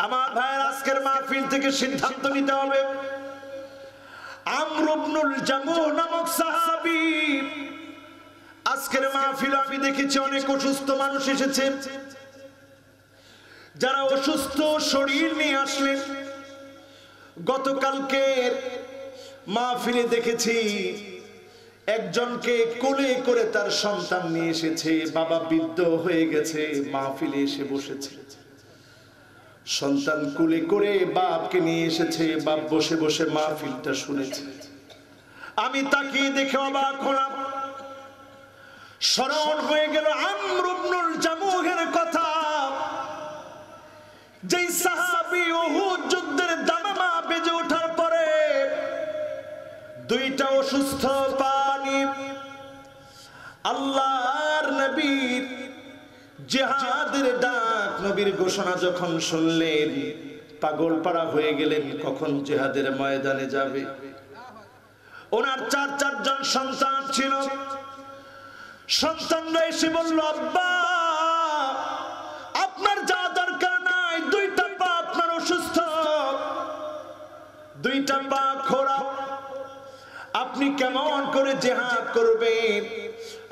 আমার ভাইয়ের আজকের মাহফিল থেকে সিদ্ধান্ত নিতে হবে, আমর ইবনুল জামুহ নামক সাহাবী, আজকের মাহফিল আমি দেখেছি অনেক অসুস্থ মানুষ এসেছে। যারা অসুস্থ শরীর নিয়ে আসলেন, গতকালকে মাহফিলে দেখেছি একজনকে কোলে করে তার সন্তান নিয়ে এসেছে, বাবা বৃদ্ধ হয়ে গেছে, মাহফিলে এসে বসেছে। সন্তান কোলে করে বাপকে নিয়ে এসেছে, বাপ বসে বসে মাহফিলটা শুনেছে। আমি তাকিয়ে দেখে অবাক হলাম, স্মরণ হয়ে গেল আমর ইবনুল জামুহের কথা, যেই সাহাবী উহুদ যুদ্ধের দামামা বেজে ওঠার পরে দুইটা অসুস্থ পানি আল্লাহর নবীর জিহাদের ডাক, নবীর ঘোষণা যখন শুনলেন পাগল পাড়া হয়ে গেলেন, কখন জিহাদের ময়দানে যাবে। ওনার চারজন সন্তান ছিল। সন্তানরা এসে বলল, আব্বা আপনার যা দরকার নাই, দুইটা পা আপনার অসুস্থ, দুইটা পা খোড়া, আপনি কেমন করে জিহাদ করবেন?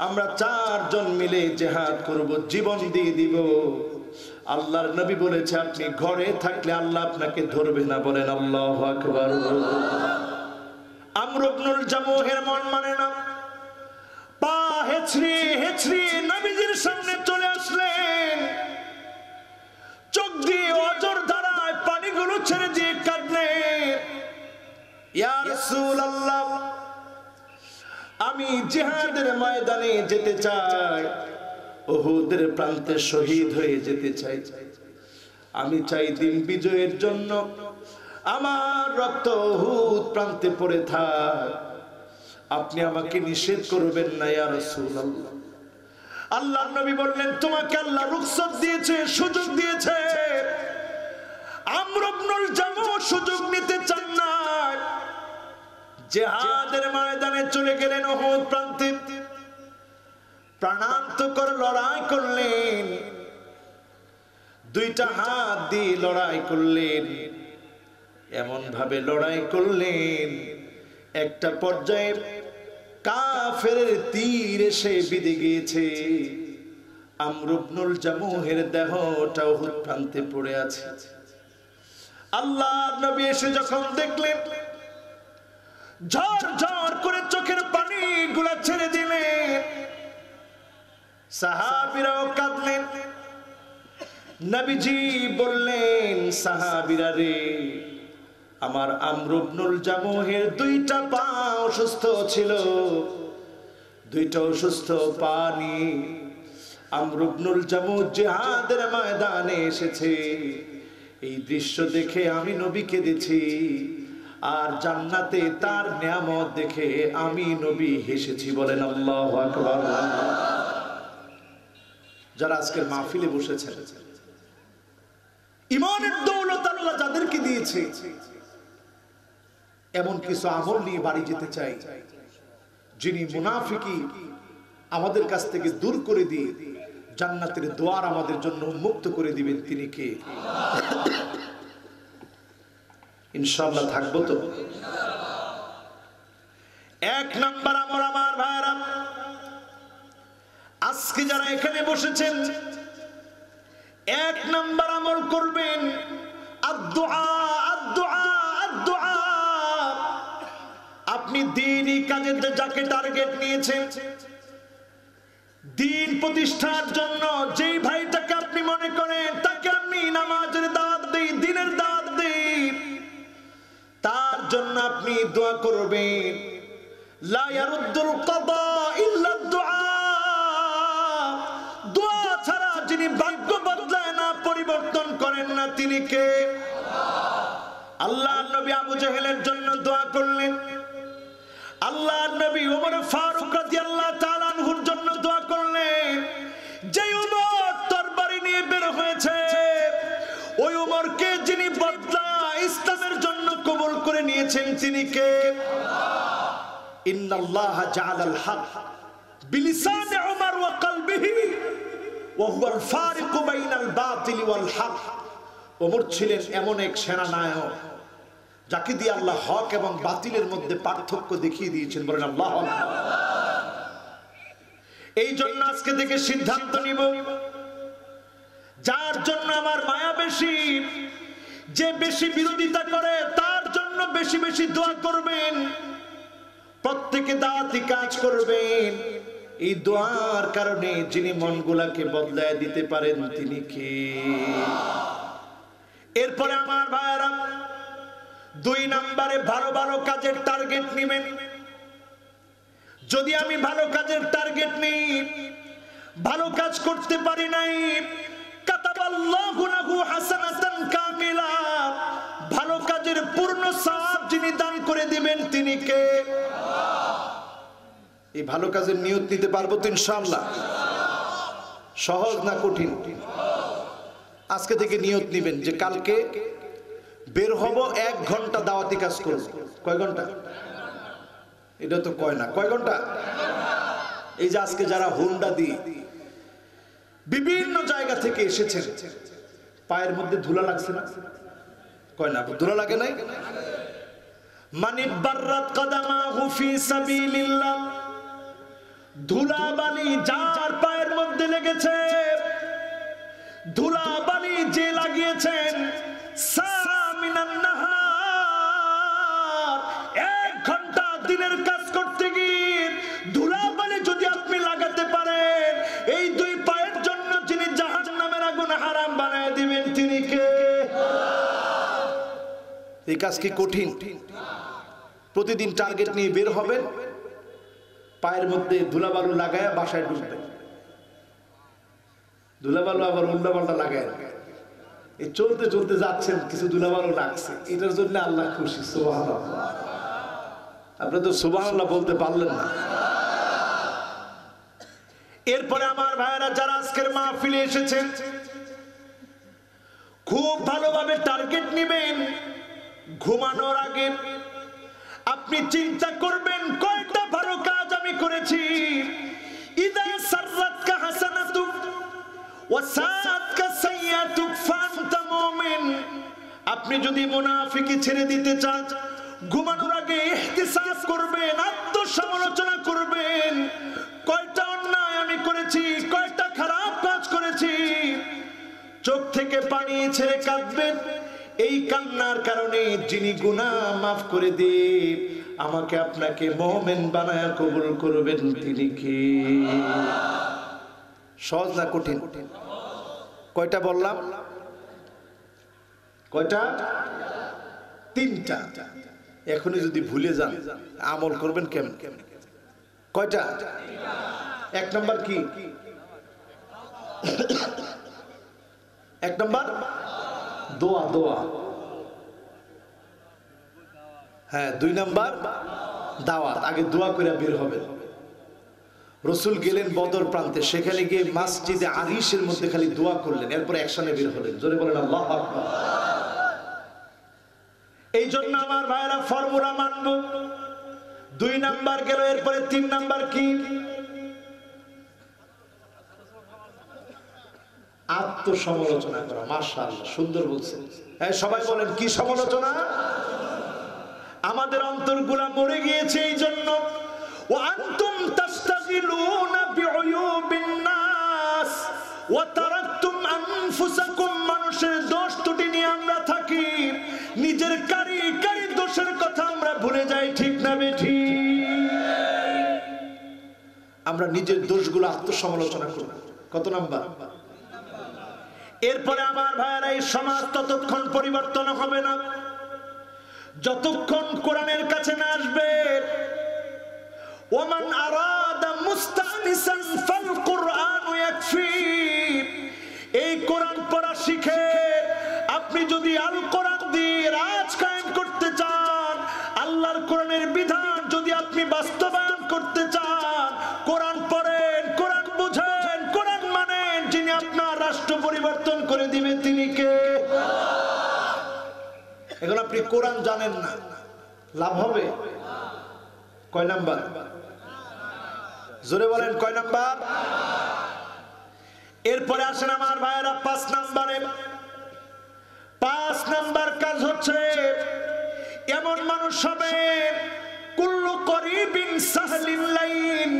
আমরা চারজন মিলে জিহাদ করব, জীবন দিয়ে দিব। আল্লাহর নবী বলেছে আপনি ঘরে থাকলে আল্লাহ আপনাকে ধরবে না। বলেন আল্লাহু আকবার। আমর ইবনুল জামুহের মন মানে না, পা হেঁচড়ে হেঁচড়ে নবীজির সামনে চলে আসলেন, চোখ দিয়ে অজর ধারায় পানিগুলো ছেড়ে দিয়ে কাঁদলেন, ইয়া রাসূলুল্লাহ আমি জিহাদের ময়দানে যেতে চাই, উহুদের প্রান্তে শহীদ হয়ে যেতে চাই। আমি চাই দিন বিজয়ের জন্য আমার রক্ত উহুদ প্রান্তে পড়ে থাক, আপনি আমাকে নিষেধ করবেন না ইয়া রাসূলুল্লাহ। আল্লাহর নবী বললেন, তোমাকে আল্লাহ রুখসত দিয়েছে, সুযোগ দিয়েছে। আমর ইবনুল জামুহ সুযোগ নিতে চান না, জিহাদের ময়দানে চলে গেলেন উহুদ প্রান্তে, প্রাণান্তকর লড়াই করলেন, দুইটা হাত দিয়ে লড়াই করলেন, এমন ভাবে লড়াই করলেন একটা পর্যায়ে কাফেরের তীর এসে বিঁধে গিয়েছে, আমর ইবনুল জামুহের দেহটা উহুদ প্রান্তে পড়ে আছে। আল্লাহর নবী এসে যখন দেখলেন, ঝড় ঝড় করে চোখের পানি গুলা ছেড়ে দিলেন, সাহাবীরাও কাঁদলেন। নবীজি বললেন, সাহাবীরা রে, আমার আমর ইবনুল জামুহের দুইটা পা অসুস্থ ছিল, দুইটা অসুস্থ পা নিয়ে আমর ইবনুল জামুহ জিহাদের ময়দানে এসেছে। এই দৃশ্য দেখে আমি নবী কেঁদেছি, আর জান্নাতে তার নিয়ামত দেখে আমি নবী হেসেছি। বলেন আল্লাহু আকবার। যারা আজকের মাহফিলে বসেছেন, ঈমানের দৌলত আল্লাহ যাদেরকে দিয়েছে, এমন কিছু আমল নিয়ে বাড়ি যেতে চাই, যিনি মুনাফিকি আমাদের কাছ থেকে দূর করে দিয়ে জান্নাতের দুয়ার আমাদের জন্য উন্মুক্ত করে দিবেন। তিনি কে? ইনশাআল্লাহ থাকবো তো। এক নাম্বার আমল আমার ভাইরা, আজকে যারা এখানে বসেছেন, এক নাম্বার আমল করবেন আদ-দুআ, আদ-দুআ, আদ-দুআ। আপনি দ্বীনি কাজের যাকে টার্গেট নিয়েছেন, দ্বীন প্রতিষ্ঠার জন্য যেই ভাইটাকে আপনি মনে করেন তাকে আপনি নামাজের দাওয়াত দেই, দ্বীনের দাওয়াত দেই, তার জন্য আপনি দোয়া করবেন। লা ইয়ারুদ্দুল কাদা ইল্লা দুআ। দোয়া ছাড়া যিনি ভাগ্য বদলায় না, পরিবর্তন করেন না, তিনি কে? আল্লাহর নবী আবু জেহেলের জন্য দোয়া করলেন, আল্লাহর নবী ওমর ফারুক রাদিয়াল্লাহু তাআলা আনহুর জন্য দোয়া করলেন। যে ওমর তরবারি নিয়ে বের হয়েছে, ওই ওমরকে যিনি বদলা ইসলামের জন্য কবুল করে নিয়েছেন, তিনি কে? ইন্নাল্লাহা জাআলাল হক বিলিসানি উমর ওয়া কলবিহি ওয়া হুয়াল ফারিকু বাইনাল বাতিল ওয়াল হক। ওমর ছিলেন এমন এক সেনানায়ক যাকে দিয়ে আল্লাহ হক এবং বাতিলের মধ্যে পার্থক্য দেখিয়ে দিয়েছেন। বলেন আল্লাহ। এই জন্য আজকে থেকে সিদ্ধান্ত নিব, যার জন্য আমার মায়া বেশি, যে বেশি বিরোধিতা করে তার জন্য বেশি বেশি দোয়া করবেন, প্রত্যেকে দাওয়াতি কাজ করবেন। এই দোয়ার কারণে যিনি মনগুলাকে বদলায় দিতে পারেন তিনি কে? এরপরে আমার ভাইয়েরা 2 নম্বরে ভালো ভালো কাজের টার্গেট নেবেন। যদি আমি ভালো কাজের টার্গেট নেই, ভালো কাজ করতে পারি নাই, কাতাবাল্লাহু লাহু হাসানাতান কামিলা, ভালো কাজের পূর্ণ সওয়াব যিনি দান করে দিবেন তিনি কে? এই ভালো কাজের নিয়ত নিতে পারবো তো ইনশাআল্লাহ? সহজ না কঠিন? আজকে থেকে নিয়ত নিবেন যে কালকে বের হব, 1 ঘন্টা দাওয়াতি কাজ করব। কয় ঘন্টা? এটা তো কয় না, কয় ঘন্টা? এই যে আজকে যারা হুন্ডা দিয়ে বিভিন্ন জায়গা থেকে এসেছেন, পায়ের মধ্যে ধুলা লাগছে না? কয় না, ধুলা লাগে নাই? মানি বাররাত কদামাহু ফি সাবিলিল্লাহ, ধুলাবালি যার পায়ের মধ্যে লেগেছে, ধুলাবালি যে লাগিয়েছেন, সামিনান নাহার, 1 ঘন্টা দিনের কাজ করতে গিয়ে ধুলাবালি যদি আপনি লাগাতে পারেন, এই 2 পায়ের জন্য যিনি জাহান্নামের আগুন হারাম বানায় দিবেন তিনি কে? এই কাজ কি কঠিন? প্রতিদিন টার্গেট নিয়ে বের হবেন, পায়ের মধ্যে ধুলাবালু লাগায় বাসায় ঢুকবেন। ধুলাবালু আবার উল্টাপাল্টা লাগায়, এই চলতে চলতে যাচ্ছেন, কিছু ধুলাবালু লাগছে, এটার জন্য আল্লাহ খুশি। সুবহানাল্লাহ। আপনি তো সুবহানাল্লাহ বলতে পারলেন না। এরপরে আমার ভাইয়েরা যারা আজকের মাহফিলে এসেছেন, খুব ভালোভাবে টার্গেট নেবেন। ঘুমানোর আগে আপনি চিন্তা করবেন কয়টা ভালো কাজ আমি করেছি। ইদা সাররাতকা হাসানাতুক ওয়া সাআতকা সাইয়্যাতুক ফাআনতা মুমিন। আপনি যদি মুনাফিকি ছেড়ে দিতে চান, ঘুমানোর আগে ইহতিসাব করবেন, আত্মসমালোচনা করবেন, কয়টা অন্যায় আমি করেছি, কয়টা খারাপ কাজ করেছি। চোখ থেকে পানি ছেড়ে কাঁদবেন। এই কান্নার কারণে যিনি গুনাহ মাফ করে দিয়ে আমাকে আপনাকে মুমিন বানায়া কবুল করবেন তিনি কে? সহজ না কঠিন? কয়টা বললাম? কয়টা? 3টা। এখনই যদি ভুলে যান আমল করবেন কেমন? কয়টা? 1 নাম্বার কি? 1 নাম্বার দোয়া। দোয়া, হ্যাঁ। 2 নাম্বার দাওয়াত। আগে দোয়া করে বের হবে। রাসূল গেলেন বদর প্রান্তে, সেখানে গিয়ে মসজিদে আরিশের মধ্যে খালি দোয়া করলেন, এরপর একসাথে বের হলেন। জোরে বলেন আল্লাহু আকবার। এই জন্য আমার ভাইরা ফর্মুলা মানব। 2 নাম্বার গেল, এরপরে 3 নাম্বার কি? আত্মসমালোচনা করা। মাশাআল্লাহ, সুন্দর বলছেন। সবাই বলেন কি সমালোচনা? আমাদের অন্তরগুলা মরে গিয়েছে এই জন্য। ওয়া আনতুম তাস্তাগিলুনা বিউয়ুবিন নাস ওয়া তারাকতুম আনফুসাকুম। মানুষের দোষ ত্রুটি নিয়ে আমরা থাকি, নিজের কারি দোষের কথা আমরা ভুলে যাই। ঠিক না বেঠিক? আমরা নিজের দোষগুলো আত্মসমালোচনা করি। কত নাম্বার? এরপরে আমার ভাইয়েরা, এই সমাজ ততক্ষণ পরিবর্তন হবে না যতক্ষণ কোরআনের কাছে না আসবে। ওমান আরাদা মুস্তানিসান ফাল কুরআনু ইয়াকফি। এই কোরআন পড়া শিখে আপনি যদি আল কোরআন দিয়ে রাজ কায়েম করতে চান, আল্লাহর কোরআনের বিধান যদি আপনি বাস্তবায়ন করতে চান, কোরআন পড়েন, কোরআন বুঝেন, কোরআন মানেন, যিনি আপনার রাষ্ট্র পরিবর্তন করে দিবে তিনি কে? এখন আপনি কোরআন জানেন না, লাভ হবে? কয় নাম্বার? জোরে বলেন কয় নাম্বার? এরপরে আসেন আমার ভাইয়েরা 5 নাম্বারে, 5 নাম্বার কাজ হচ্ছে এমন মানুষ হবে কুল্লু করিবিন সাহলিন লাইন,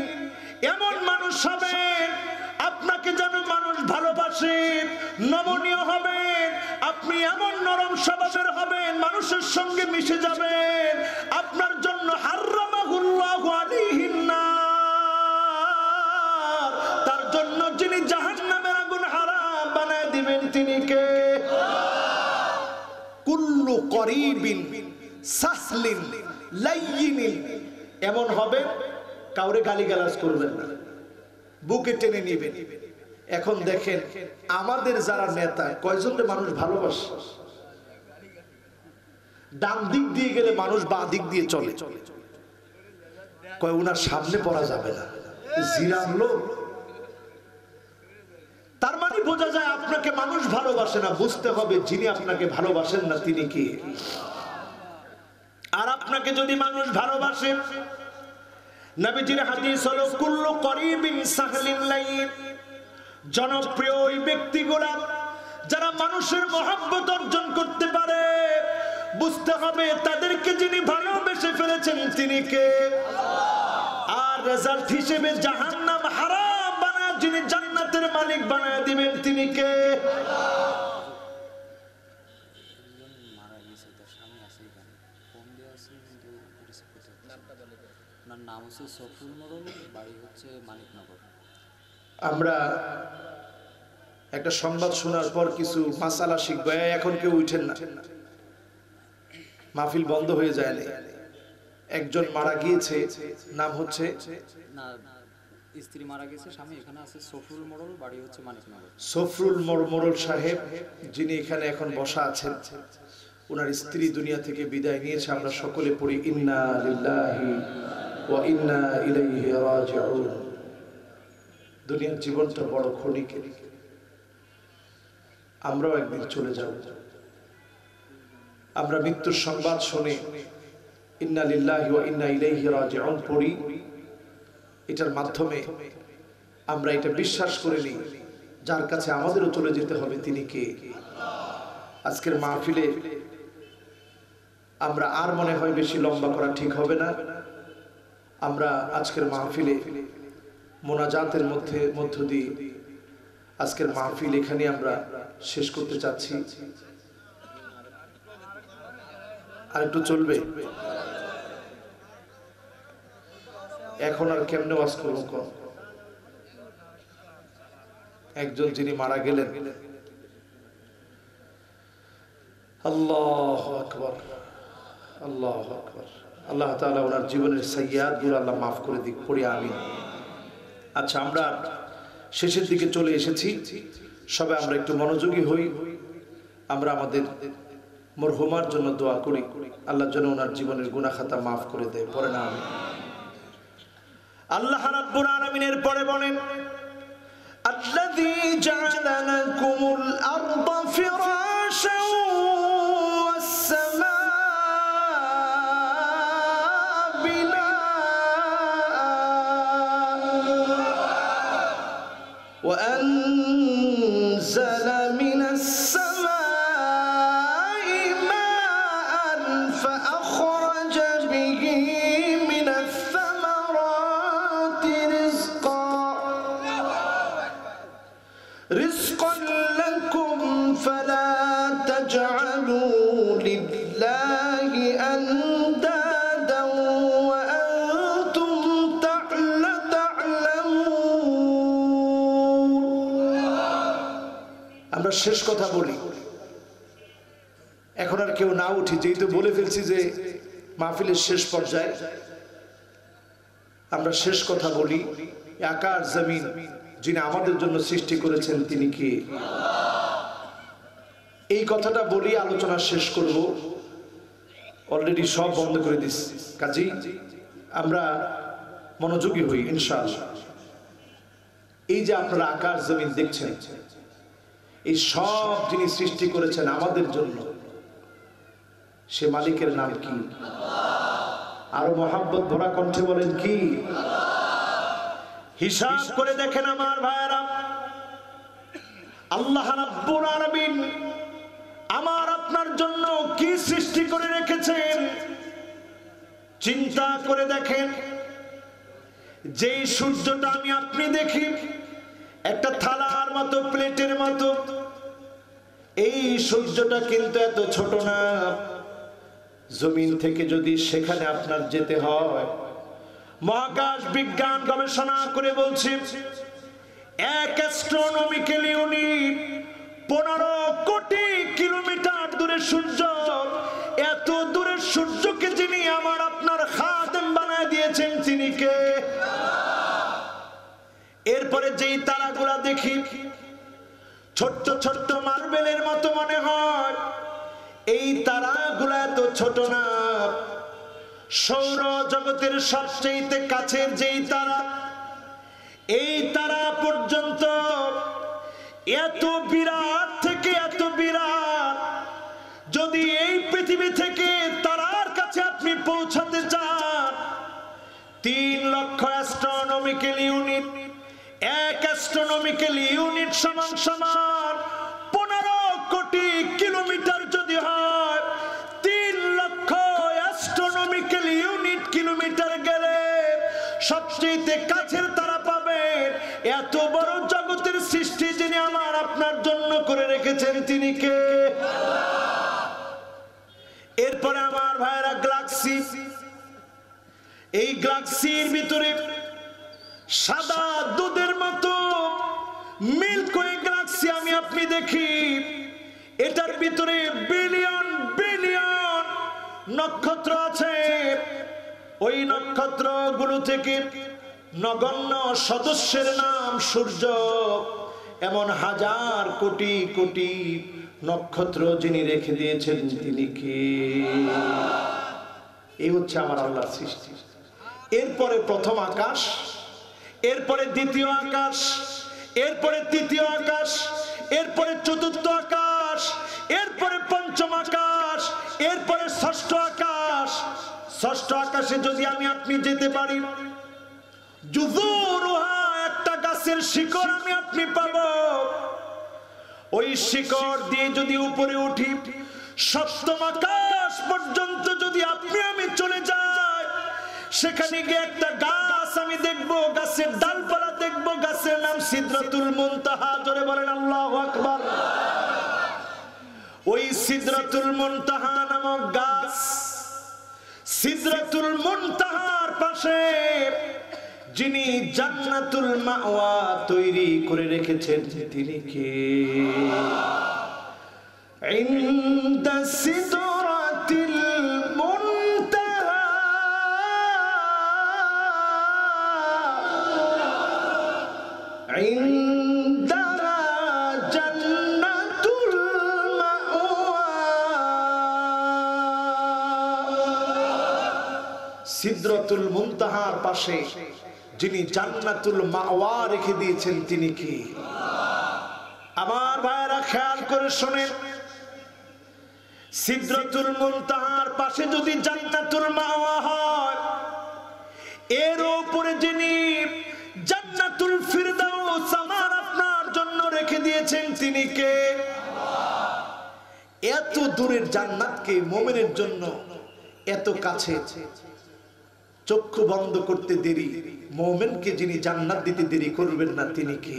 এমন মানুষ হবে আপনাকে যেন মানুষ ভালোবাসে, নমনীয় হবেন, আপনি এমন নরম স্বভাবের হবেন, মানুষের সঙ্গে মিশে যাবেন, আপনার জন্য হারামাহুল্লাহু আলাইহিন নার, তার জন্য যিনি জাহান্নামের আগুন হারাম বানায় দিবেন তিনি কে? কুল্লু করিবিন সাহলিন লাইয়িন, এমন হবে কাউরে গালিগালাজ করবেন না, বুকে টেনে নেবেন। এখন দেখেন আমাদের যারা নেতা কয়জনকে মানুষ ভালোবাসে, ডান দিক দিয়ে গেলে মানুষ বাঁ দিক দিয়ে চলে, কয় ওনার সামনে পড়া যাবে না, জিরাম লোক। তার মানে বোঝা যায় আপনাকে মানুষ ভালোবাসে না। বুঝতে হবে যিনি আপনাকে ভালোবাসেন না তিনি কে। আর আপনাকে যদি মানুষ ভালোবাসে, নবীজির হাদিস হলো কুল্লু করিবিন সাহলিন লাইন, জনপ্রিয় ওই ব্যক্তিগুলা যারা মানুষের মহব্বত অর্জন করতে পারে, বুঝতে হবে তাদেরকে যিনি ভালোবেসে ফেলেছেন তিনি কে। আর রেজাল্ট হিসেবে জাহান্নাম হারাম বানায় যিনি জান্নাতের মালিক বানায় দিবেন তিনি কে? আমরা একটা সংবাদ শোনার পর কিছু মাসালা শিখবো। এখন কেউ উঠেন না, মাহফিল বন্ধ হয়ে যায় না। একজন মারা গিয়েছে, নাম হচ্ছে না, স্ত্রী মারা গেছে, স্বামী এখানে আছে, সফরুল মোড়ল, বাড়ি হচ্ছে মানিকনগর। সফরুল মোড়ল সাহেব যিনি এখানে এখন বসা আছেন, ওনার স্ত্রী দুনিয়া থেকে বিদায় নিয়েছে। আমরা সকলে পড়ি ইন্না লিল্লাহি ওয়া ইন্না ইলাইহি রাজিউন। দুনিয়ার জীবনটা বড় ক্ষণিকের, আমরাও একদিন চলে যাব। আমরা মৃত্যুর সংবাদ শুনে ইন্না লিল্লাহি ওয়া ইন্না ইলাইহি রাজিউন পড়ি, এটার মাধ্যমে আমরা এটা বিশ্বাস করে নিই যার কাছে আমাদেরও চলে যেতে হবে তিনি কে। আজকের মাহফিলে আমরা আর মনে হয় বেশি লম্বা করা ঠিক হবে না। আমরা আজকের মাহফিলে মোনাজাতের মধ্য দিয়ে আজকের মাহফিল এখানে আমরা শেষ করতে চাচ্ছি। আর একটু চলবে, এখন আর কেমনে ওয়াজ করব? একজন যিনি মারা গেলেন, আল্লাহু আকবার, আল্লাহু আকবার। আল্লাহ তাআলা ওনার জীবনের সাইয়্যাতগুলো আল্লাহ মাফ করে দিক, পড়ি আমিন। আচ্ছা, আমরা শেষের দিকে চলে এসেছি, সবাই আমরা একটু মনোযোগী হই। আমরা আমাদের মরহুমার জন্য দোয়া করি, আল্লাহ যেন ওনার জীবনের গুনাহ খাতা মাফ করে দেয়, পড়ে না আমিন। আল্লাহ রাব্বুল আলামিনের পরে বলেন আল্লাযী জাআলা লাকুমুল আরদা ফিরাশান ওয়াস সামাআ বিনাআ ওয়া আনজালা মিনাস সামাই মাআন ফাআখরাজা বিহি মিনাস رزقا لكم فلا تجعلوا لله أندادا وأنتم تعلمون। আমরা শেষ কথা বলি, এখন আর কেউ না উঠি, যেহেতু বলে ফেলছি যে মাহফিলের শেষ পর্যায়ে। আমরা শেষ কথা বলি, আকাশ জমিন যিনি আমাদের জন্য সৃষ্টি করেছেন তিনি কি? এই কথাটা বলি আলোচনা শেষ করব। অলরেডি সব বন্ধ করে দিচ্ছি, কাজেই আমরা মনোযোগী হই ইনশাআল্লাহ। এই যে আপনারা আকাশ জমিন দেখছেন, এই সব যিনি সৃষ্টি করেছেন আমাদের জন্য, সে মালিকের নাম কি? আরো মহাব্বত ভরা কণ্ঠে বলেন কি? হিসাব করে দেখেন আমার ভাইরা, আল্লাহ রাব্বুল আলামিন আমার আপনার জন্য কি সৃষ্টি করে রেখেছেন চিন্তা করে দেখেন। যেই সূর্যটা আমি আপনি দেখি একটা থালার মতো, প্লেটের মতো, এই সূর্যটা কিন্তু এত ছোট না। জমিন থেকে যদি সেখানে আপনার যেতে হয়, মহাকাশ বিজ্ঞান গবেষণা করে বলছে 1 অ্যাস্ট্রোনমিক্যাল ইউনিট 15 কোটি কিলোমিটার দূরে সূর্য। এত দূরের সূর্যকে যিনি আমার আপনার খাদেম বানায় দিয়েছেন তিনি কে? এরপরে যেই তারাগুলা দেখি ছোট্ট ছোট্ট মার্বেলের মতো মনে হয়, এই তারাগুলা এত ছোট না। সৌর জগতের সবচেয়ে কাছের যেই তারা, এই তারা পর্যন্ত এত বিরাট থেকে এত বিরাট। যদি এই পৃথিবী থেকে তারার কাছে আপনি পৌঁছাতে চান, 3 লক্ষ অ্যাস্ট্রোনমিক্যাল ইউনিট। 1 অ্যাস্ট্রোনমিক্যাল ইউনিট সমান সমান 15 কোটি কিলোমিটার যদি হয়, 3 লক্ষ অ্যাস্ট্রোনমিক্যাল ইউনিট কিলোমিটার গেলে সবচেয়ে কাছের তারা পাবেন। এত বড় জগতের সৃষ্টি যিনি আমার আপনার জন্য করে রেখেছেন তিনি কে? এরপরে আমার ভাইরা গ্যালাক্সি, এই গ্যালাক্সির ভিতরে সাদা দুধের মতো মিল্কওয়ে গ্যালাক্সি আমি আপনি দেখি। এটার ভিতরে বিলিয়ন বিলিয়ন নক্ষত্র আছে। ওই নক্ষত্রগুলো থেকে নগণ্য সদস্যের নাম সূর্য। এমন হাজার কোটি কোটি নক্ষত্র যিনি রেখে দিয়েছেন তিনি কে? এই হচ্ছে আমার আল্লাহর সৃষ্টি। এরপরে প্রথম আকাশ, এরপরে দ্বিতীয় আকাশ, এরপরে তৃতীয় আকাশ, এরপরে চতুর্থ আকাশ, এরপরে পঞ্চম আকাশ, এরপরে ষষ্ঠ আকাশ। ষষ্ঠ আকাশে যদি আমি আপনি যেতে পারি, জুযুরুহা, একটা গাছের শিকড় আমি আপনি পাবো। ওই শিকড় দিয়ে যদি উপরে উঠি, সপ্তম আকাশ পর্যন্ত যদি আপনি আমি চলে যাই, সেখানে গিয়ে একটা গাছ আমি দেখবো, গাছের ডালপালা দেখবো, গাছের নাম সিদরাতুল মুনতাহা। জোরে বলেন আল্লাহু আকবার। ওই সিদরাতুল মুনতাহা নামক গাছ, সিদরাতুল মুনতাহার পাশে যিনি জান্নাতুল মাওয়া তৈরি করে রেখেছেন তিনি কে? ইনদা সিদরাতিল মুনতাহা ইনদাহা জান্নাতুল মাওয়া। সিদরাতুল মুনতাহার পাশে যিনি জান্নাতুল মাওয়া রেখে দিয়েছেন তিনি কি? আমার ভাইরা খেয়াল করে শুনেন, সিদরাতুল মুনতাহার পাশে যদি জান্নাতুল মাওয়া হয়, এর উপরে যিনি জান্নাতুল ফিরদাউস আমার আপনার জন্য রেখে দিয়েছেন তিনি কে? এত দূরের জান্নাতকে মুমিনের জন্য এত কাছে, চক্ষু বন্ধ করতে দেরি, মুমিনকে যিনি জান্নাত দিতে দেরি করবেন না তিনি কি?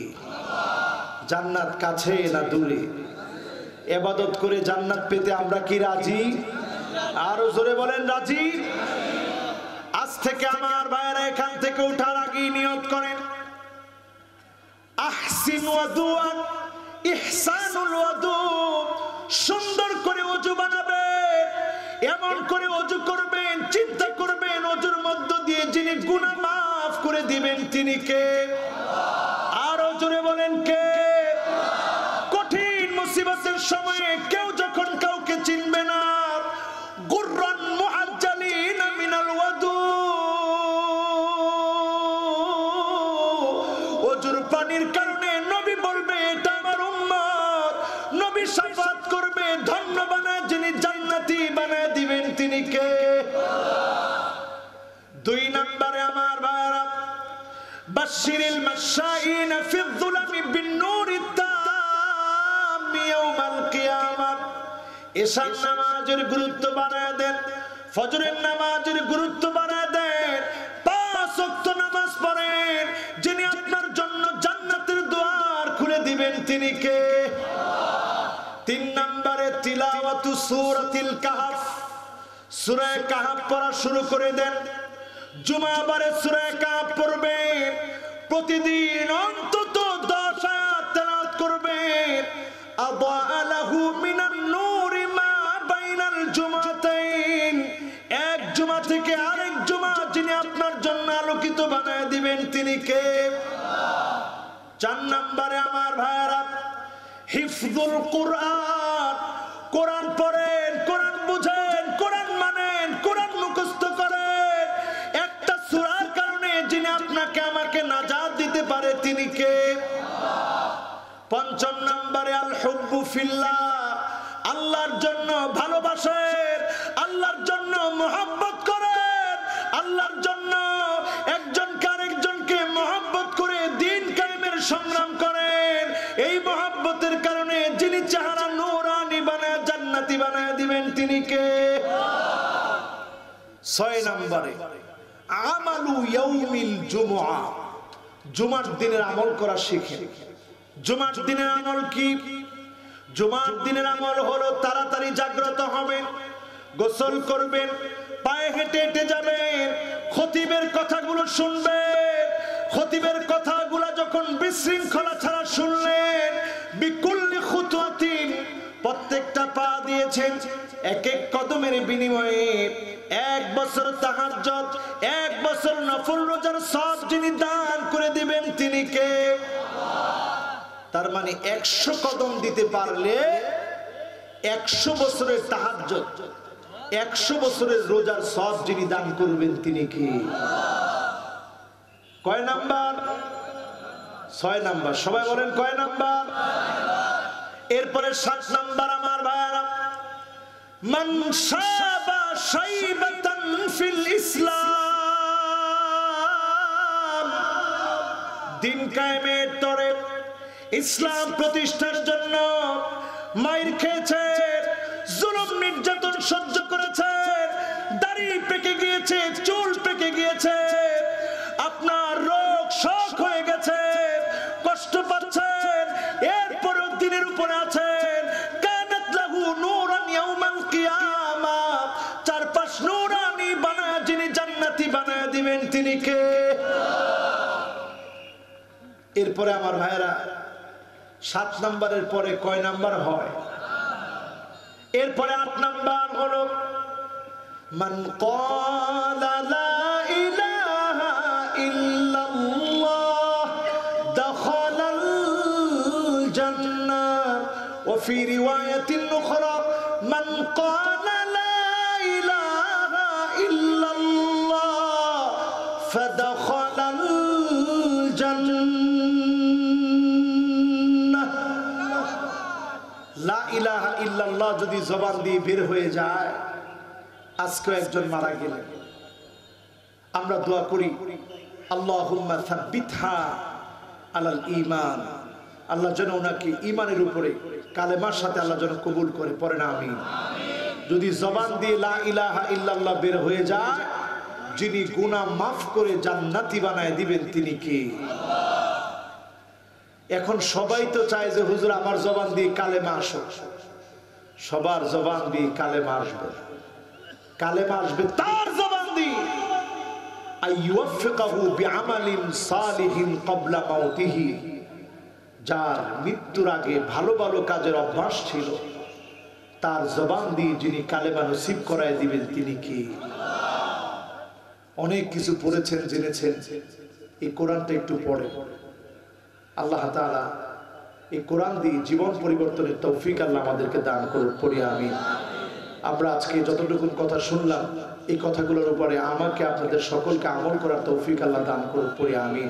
জান্নাত কাছে না দূরে? ইবাদত করে জান্নাত পেতে আমরা কি রাজি? আরো জোরে বলেন রাজি? আজ থেকে আমার ভাইরা এখান থেকে ওঠার আগে নিয়ত করেন, আহসিন ওয়াদুআ ইহসানুল ওয়াদু। সুন্দর করে ওযু বানাবেন, এমন করে ওযু করবেন, চিন্তা করবেন ওযুর মধ্য দিয়ে যিনি গুনাহ মাফ করে দিবেন তিনি কে? আরো জোরে বলেন কে? কঠিন মুসিবতের সময়ে কেউ যখন কাউকে চিনবে না, গুররান মুআজ্জালিনা মিনাল ওয়াদু, ওযুর পানির কারণে নবী বলবে এটা আমার উম্মত, নবী শাফাত করবে, ধন্য বানায় যিনি জান্নাতি বানায় দিবেন তিনি কে? 2 নম্বরে আমার ভাইরা, বাশশিরিল মাশাইনা ফিয যুলামি বিন নূরিত তাম ইয়াউমাল কিয়ামাহ। এশার নামাজের গুরুত্ব বাড়ায় দেন, ফজরের নামাজের গুরুত্ব বাড়ায় দেন, 5 ওয়াক্ত নামাজ পড়েন। যিনি আপনার জন্য জান্নাতের দুয়ার খুলে দিবেন তিনি কে? 3 নম্বরে তিলাওয়াতু সূরাতিল কাহফ, সূরা কাহফ পড়া শুরু করে দেন। জুমাবারে সূরা কাহফ পড়বেন, প্রতিদিন অন্তত 10 আয়াত তেলাওয়াত করবেন। আযা লাহু মিনান নূরি মা বাইনাল জুমাতাইন, এক জুমা থেকে আরেক জুমা যিনি আপনার জন্য আলোকিত বানায় দিবেন তিনি কে? 4 নম্বরে আমার ভাইরা হিফজুল কুরআন, কোরআন পড়েন, কোরআন বুঝেন, কোরআন মানেন, কোরআন মুখস্থ করেন। একটা সূরার কারণে যিনি আপনাকে আমাকে নাজাত দিতে পারে তিনি কে? 5 নম্বরে আল হুব্বু ফিল্লাহ, আল্লাহর জন্য ভালোবাসেন, আল্লাহর জন্য মহব্বত করেন, আল্লাহর জন্য একজনকে আরেকজনকে মহব্বত করে দিন কায়েমের সংগ্রাম করেন। এই মহব্বতের কারণে যিনি চেহারা নূরানি বানায় জান্নাতি বানায় দিবেন তিনি কে? 6 নম্বরে আমালু ইয়াউমিল জুমআ, জুমার দিনের আমল করা শিখেন। জুমার দিনের আমল কি? জুমার দিনের আমল হলো তাড়াতাড়ি জাগ্রত হবেন, গোসল করবেন, পায়ে হেঁটে হেঁটে যাবেন, খতিবের কথাগুলো শুনবেন। খতিবের কথাগুলো যখন বিশৃঙ্খলা ছাড়া শুনলেন, বিকুল্লি খুতওয়াতিন, প্রত্যেকটা পা দিয়েছেন এক এক কদমের বিনিময়ে 1 বছর তাহাজ্জুদ, 1 বছর নফল রোজার সওয়াব যিনি দান করে দিবেন তিনি কে? তার মানে 100 কদম দিতে পারলে 100 বছরের তাহাজ্জুদ, 100 বছরের রোজার সওয়াব যিনি দান করবেন তিনি কি? কয় নাম্বার? 6 নাম্বার। সবাই বলেন কয় নাম্বার? এরপরে 7 নাম্বার আমার ভাইরা, মান শাবা শাইবাতান ফিল ইসলাম, দিন কায়েমের তরে ইসলাম প্রতিষ্ঠার জন্য মাইর খেয়েছেন, জুলুম নির্যাতন সহ্য করেছেন, দাড়ি পেকে গিয়েছে, চুল পেকে গিয়েছে, আপনার রোগ শোক হয়ে গেছে, কষ্ট পাচ্ছেন, এরপরেও দিনের উপরে আছেন। কানাত লাহু নূরান ইয়াউমাল কিয়ামা, 4 নূরানি বানায় যিনি জান্নাতি বানায় দিবেন তিনি কে? এরপরে আমার ভাইরা 7 নম্বরের পরে কয় নাম্বার হয়? এরপরে 8 নাম্বার হলো মান ক্বালা লা ইলাহা ইল্লাল্লাহ দাখালাল জান্নাহ, ওয়া ফি রিওয়ায়াতিন উখরা মান ক্বালা লা ইলাহা ইল্লাল্লাহ ফাদাখালাল জান্নাহ। লা ইলাহা ইল্লাল্লাহ যদি জবান দিয়ে বের হয়ে যায়, আজকে একজন মারা গেলেন, আমরা দোয়া করি আল্লাহুম্মা সাব্বিতহা আলাল ঈমান, আল্লাহ যেন ওনাকে ঈমানের উপরে কালেমার সাথে আল্লাহ যেন কবুল করে, পড়েন আমিন। যদি জবান দিয়ে লা ইলাহা ইল্লাল্লাহ বের হয়ে যায়, যিনি গুনাহ মাফ করে জান্নাতি বানায় দিবেন তিনি কে? এখন সবাই তো চায় যে হুজুর আমার জবান দিয়ে কালেমা আসুক। সবার জবান দিয়ে কালেমা আসবে, কালেমা আসবে তার জবান দিয়ে আইয়ুফিকাহু বিআমালিন সালিহিন ক্বাবলা মাউতিহি, যার মৃত্যুর আগে ভালো ভালো কাজের অভ্যাস ছিল, তার জবান দিয়ে যিনি কালেমা নসিব করায় দিবেন তিনি কি? অনেক কিছু পড়েছেন, জেনেছেন, এই কোরআনটা একটু পড়ে। আল্লাহ তাআলা এই কোরআন দিয়ে জীবন পরিবর্তনের তৌফিক আল্লাহ আমাদেরকে দান করুন, পড়ি আমিন। আমরা আজকে যতটুকু কথা শুনলাম, এই কথাগুলোর উপরে আমাকে আপনাদের সকলকে আমল করার তৌফিক আল্লাহ দান করুন, পড়ি আমিন।